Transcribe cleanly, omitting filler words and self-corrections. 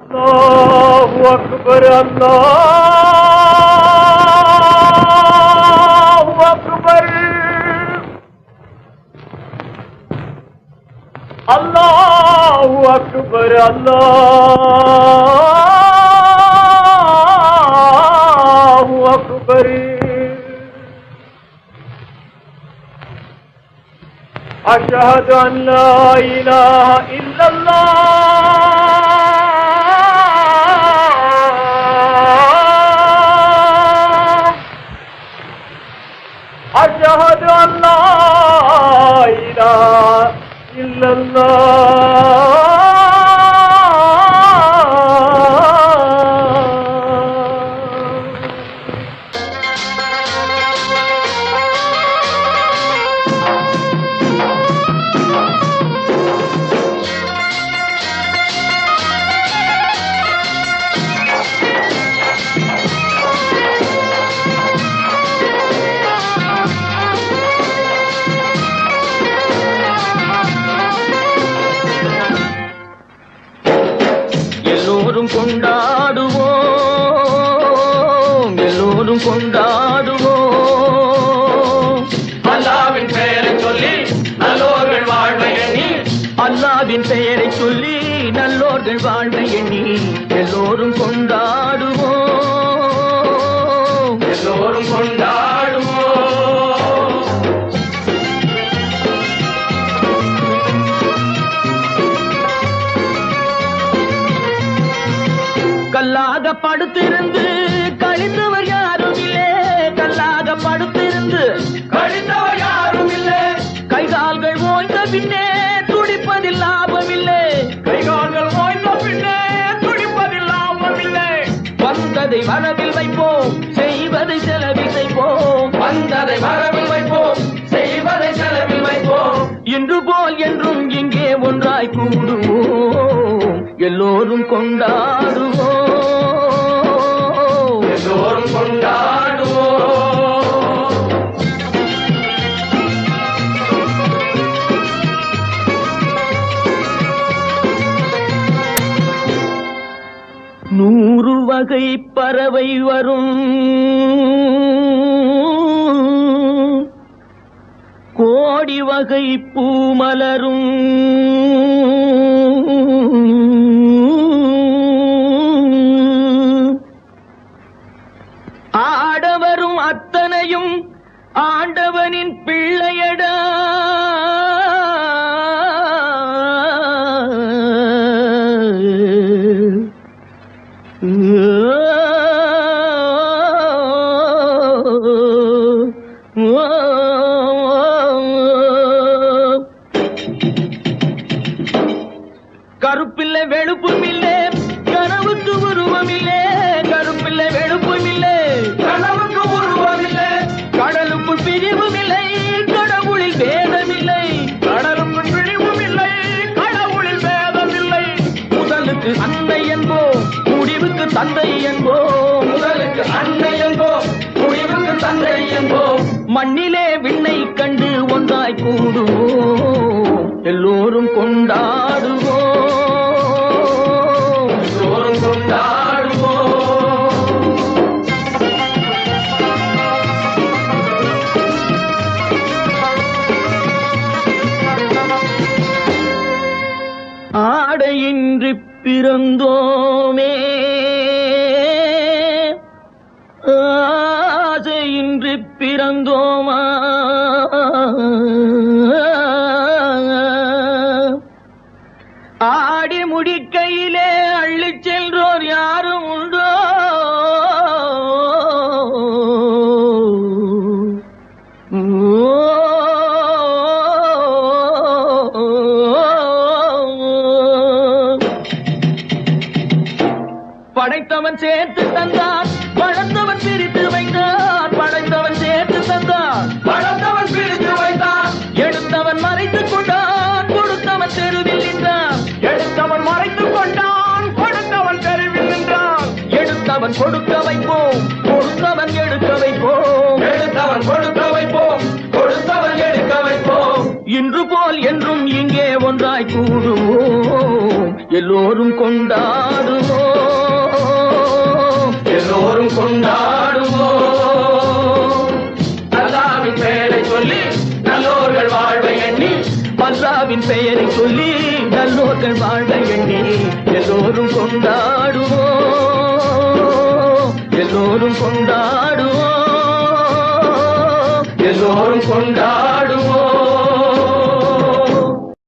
الله أكبر الله أكبر الله أكبر الله أكبر أشهد أن لا إله إلا الله أشهد أن لا إله إلا الله கொண்டாடுவோம் எல்லோரும் கொண்டாடுவோம் அல்லாஹ்வின் பெயரை சொல்லி நல்லோர்கள் வாழ்வை எண்ணி அல்லாஹ்வின் பெயரை சொல்லி நல்லோர்கள் வாழ்வை எண்ணி எல்லோரும் கொண்டாடுவோம் எல்லோரும் கொண்டாடுவோம். கல்லாக படுத்திருந்து கழித்தவர் யாரும் இல்லை கல்லாக படுத்திருந்து கழித்தவர் யாரும் இல்லை கைகால்கள் ஓய்ந்த பின்னே துடிப்பதில் லாபமில்லை கைகால்கள் ஓய்ந்த பின்னே துடிப்பதில் லாபமில்லை வந்ததை வரவில் வைப்போம் செய்வதை செலவில் செய்வோம் வந்ததை வரவில் வைப்போம் செய்வதை செலவில் வைப்போம் இன்று போல் என்றும் இங்கே ஒன்றாய் கூடுவோம் எல்லோரும் கொண்டாடுவோம் எல்லோரும் கொண்டாடுவோம். நூறு வகை பறவை வரும் கோடி வகை பூமலரும் ஆடவரும் அத்தனையும் ஆண்டவனின் பிள்ளையடா கருப்பில்லை வெளுப்பும் இல்லை கனவுக்கு உருவம் இல்லை கருப்பில்லை வெளுப்பும் இல்லை கனவுக்கு உருவம் இல்லை கடலுக்குள் பிரிவும் இல்லை கடவுளில் வேதமில்லை கடலுக்கு பிரிவும் இல்லை கடவுளில் வேதம் இல்லை முதலுக்கு அன்னை என்போம் முடிவுக்கு தந்தை என்போம் முதலுக்கு அன்னை என்போம் முடிவுக்கு தந்தை என்போம் மண்ணிலே விண்ணை கண்டு ஒன்றாய் கூடுவோம் எல்லோரும் கொண்டாடுவோம் எல்லோரும் கொண்டாடுவோம். ஆடையின்றி பிறந்தோமே ஆசையின்றி பிறந்தோமா ஆடி முடிக்கையிலே அள்ளிச் சென்றோர் யாரும் உண்டோ படைத்தவன் சேர்த்து தந்தான் படைத்தவன் பிரித்து வைத்தான் படைத்தவன் சேர்த்து தந்தான் படைத்தவன் பிரித்து வைத்தான் எடுத்தவன் மறைத்துக் கொண்டான் கொடுத்தவன் தெருவில் நின்றான் எடுத்தவன் மறைத்துக் கொண்டான் கொடுத்தவன் தெருவில் நின்றான் எடுத்தவன் கொடுக்க வைப்போம் கொடுத்தவன் எடுக்க வைப்போம் எடுத்தவன் கொடுக்க வைப்போம் கொடுத்தவன் எடுக்க வைப்போம் இன்று போல் என்றும் இங்கே ஒன்றாய் கூடுவோம் எல்லோரும் கொண்டாடுவோம் சொல்லி நல்லோர்கள் வாழ்க எண்ணி எல்லோரும் கொண்டாடுவோம், எல்லோரும் கொண்டாடுவோம், எல்லோரும் கொண்டாடுவோம்.